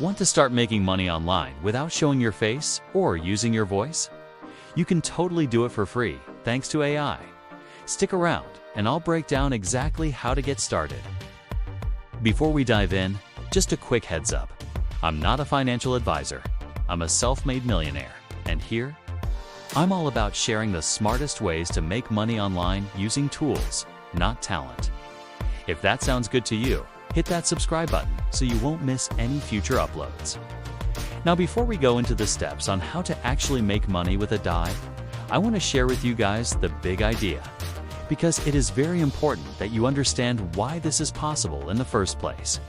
Want to start making money online without showing your face or using your voice? You can totally do it for free thanks to AI. Stick around and I'll break down exactly how to get started. Before we dive in, just a quick heads up. I'm not a financial advisor. I'm a self-made millionaire, and here, I'm all about sharing the smartest ways to make money online using tools, not talent. If that sounds good to you, hit that subscribe button so you won't miss any future uploads. Now, before we go into the steps on how to actually make money with a DAI, I want to share with you guys the big idea, because it is very important that you understand why this is possible in the first place.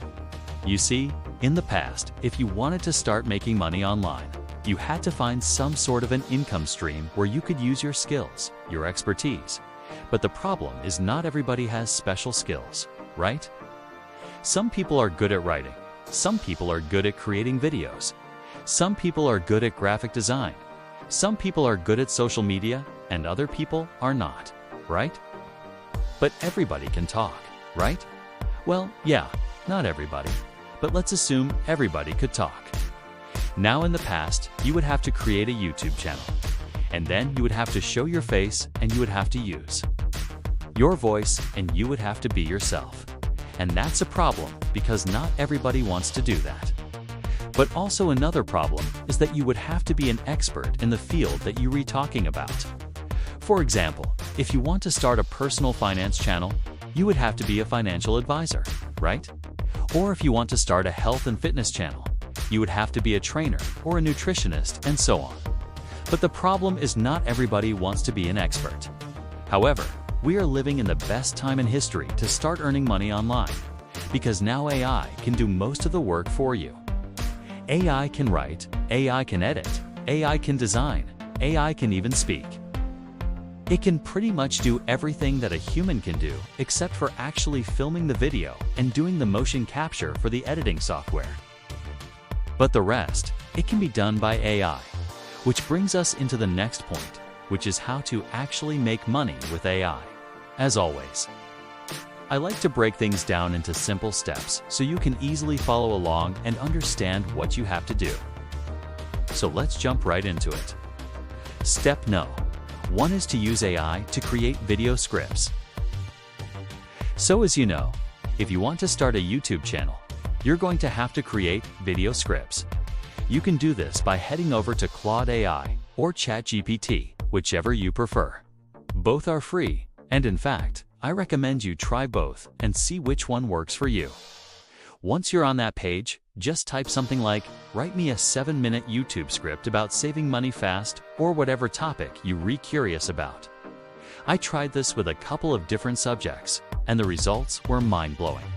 You see, in the past, if you wanted to start making money online, you had to find some sort of an income stream where you could use your skills, your expertise. But the problem is not everybody has special skills, right? Some people are good at writing. Some people are good at creating videos. Some people are good at graphic design. Some people are good at social media, and other people are not, right? But everybody can talk, right? Well, yeah, not everybody, but let's assume everybody could talk. Now, in the past, you would have to create a YouTube channel, and then you would have to show your face and you would have to use your voice and you would have to be yourself. And that's a problem because not everybody wants to do that. But also another problem is that you would have to be an expert in the field that you are talking about. For example, if you want to start a personal finance channel, you would have to be a financial advisor, right? Or if you want to start a health and fitness channel, you would have to be a trainer or a nutritionist and so on. But the problem is not everybody wants to be an expert. However, we are living in the best time in history to start earning money online, because now AI can do most of the work for you. AI can write, AI can edit, AI can design, AI can even speak. It can pretty much do everything that a human can do except for actually filming the video and doing the motion capture for the editing software. But the rest, it can be done by AI, which brings us into the next point, which is how to actually make money with AI. As always, I like to break things down into simple steps so you can easily follow along and understand what you have to do. So let's jump right into it. Step No. 1 is to use AI to create video scripts. So as you know, if you want to start a YouTube channel, you're going to have to create video scripts. You can do this by heading over to Claude AI or ChatGPT, whichever you prefer. Both are free, and in fact, I recommend you try both and see which one works for you. Once you're on that page, just type something like, "Write me a 7-minute YouTube script about saving money fast," or whatever topic you're curious about. I tried this with a couple of different subjects, and the results were mind-blowing.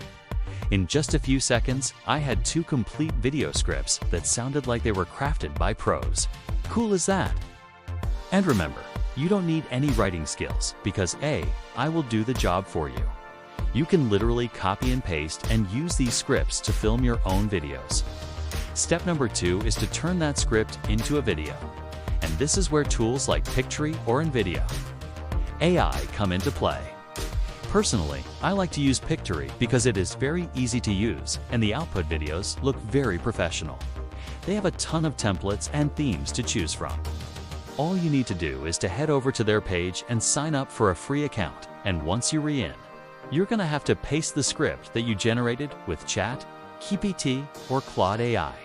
In just a few seconds, I had 2 complete video scripts that sounded like they were crafted by pros. Cool as that? And remember, you don't need any writing skills because AI will do the job for you. You can literally copy and paste and use these scripts to film your own videos. Step number 2 is to turn that script into a video. And this is where tools like Pictory or InVideo AI come into play. Personally, I like to use Pictory because it is very easy to use and the output videos look very professional. They have a ton of templates and themes to choose from. All you need to do is to head over to their page and sign up for a free account, and once you're in, you're going to have to paste the script that you generated with ChatGPT or Claude AI.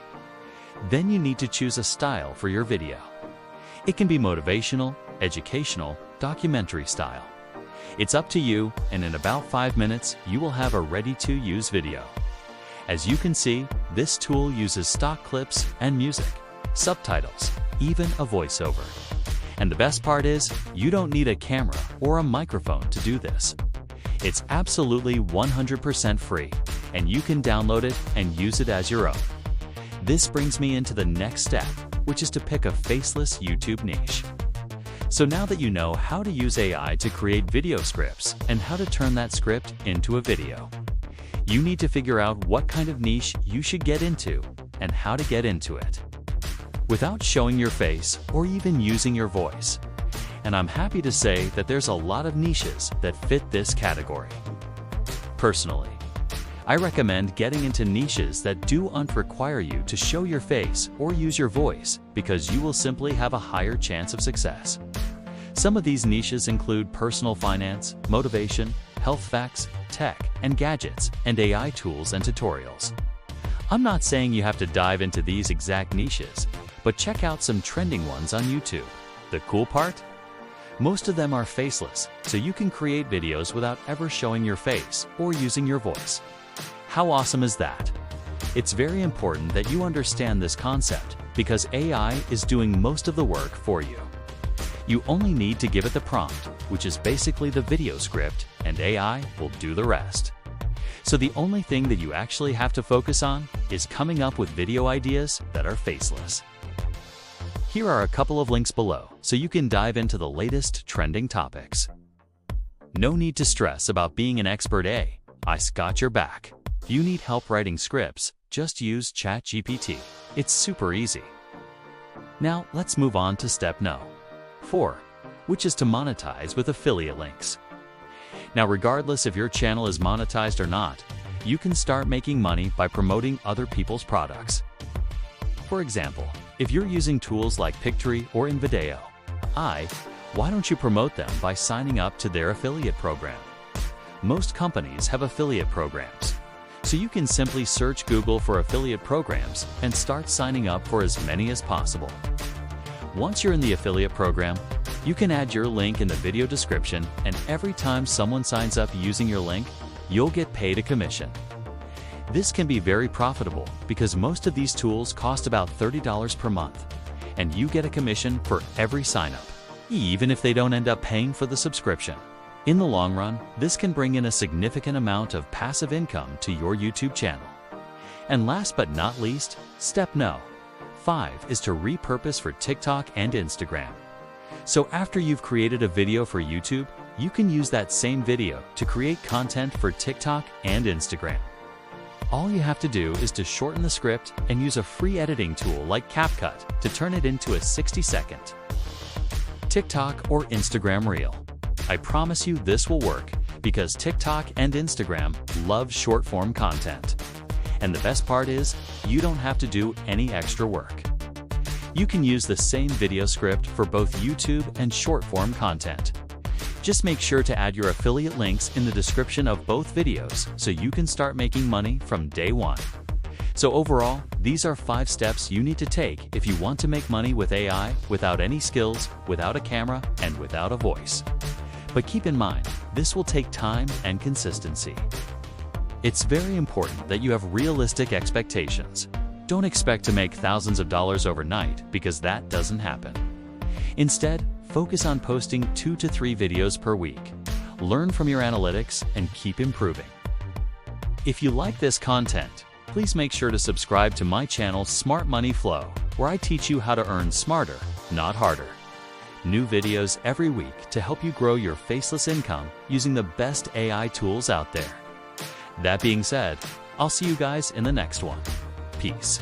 Then you need to choose a style for your video. It can be motivational, educational, documentary style. It's up to you, and in about 5 minutes, you will have a ready-to-use video. As you can see, this tool uses stock clips and music, subtitles, even a voiceover. And the best part is, you don't need a camera or a microphone to do this. It's absolutely 100% free, and you can download it and use it as your own. This brings me into the next step, which is to pick a faceless YouTube niche. So now that you know how to use AI to create video scripts and how to turn that script into a video, you need to figure out what kind of niche you should get into and how to get into it without showing your face or even using your voice. And I'm happy to say that there's a lot of niches that fit this category. Personally, I recommend getting into niches that don't require you to show your face or use your voice because you will simply have a higher chance of success. Some of these niches include personal finance, motivation, health facts, tech and gadgets, and AI tools and tutorials. I'm not saying you have to dive into these exact niches, but check out some trending ones on YouTube. The cool part? Most of them are faceless, so you can create videos without ever showing your face or using your voice. How awesome is that? It's very important that you understand this concept because AI is doing most of the work for you. You only need to give it the prompt, which is basically the video script, and AI will do the rest. So the only thing that you actually have to focus on is coming up with video ideas that are faceless. Here are a couple of links below so you can dive into the latest trending topics. No need to stress about being an expert. AI's got your back. If you need help writing scripts, just use ChatGPT. It's super easy. Now let's move on to step No. 4, which is to monetize with affiliate links. Now, regardless if your channel is monetized or not, you can start making money by promoting other people's products. For example, if you're using tools like Pictory or InVideo AI, why don't you promote them by signing up to their affiliate program? Most companies have affiliate programs, so you can simply search Google for affiliate programs and start signing up for as many as possible. Once you're in the affiliate program, you can add your link in the video description, and every time someone signs up using your link, you'll get paid a commission. This can be very profitable because most of these tools cost about $30 per month, and you get a commission for every sign-up, even if they don't end up paying for the subscription. In the long run, this can bring in a significant amount of passive income to your YouTube channel. And last but not least, step No. 5 is to repurpose for TikTok and Instagram. So after you've created a video for YouTube, you can use that same video to create content for TikTok and Instagram. All you have to do is to shorten the script and use a free editing tool like CapCut to turn it into a 60-second TikTok or Instagram reel. I promise you this will work because TikTok and Instagram love short-form content. And the best part is, you don't have to do any extra work. You can use the same video script for both YouTube and short-form content. Just make sure to add your affiliate links in the description of both videos so you can start making money from day one. So overall, these are 5 steps you need to take if you want to make money with AI without any skills, without a camera, and without a voice. But keep in mind, this will take time and consistency. It's very important that you have realistic expectations. Don't expect to make thousands of dollars overnight because that doesn't happen. Instead, focus on posting 2 to 3 videos per week. Learn from your analytics and keep improving. If you like this content, please make sure to subscribe to my channel Smart Money Flow, where I teach you how to earn smarter, not harder. New videos every week to help you grow your faceless income using the best AI tools out there. That being said, I'll see you guys in the next one. Peace.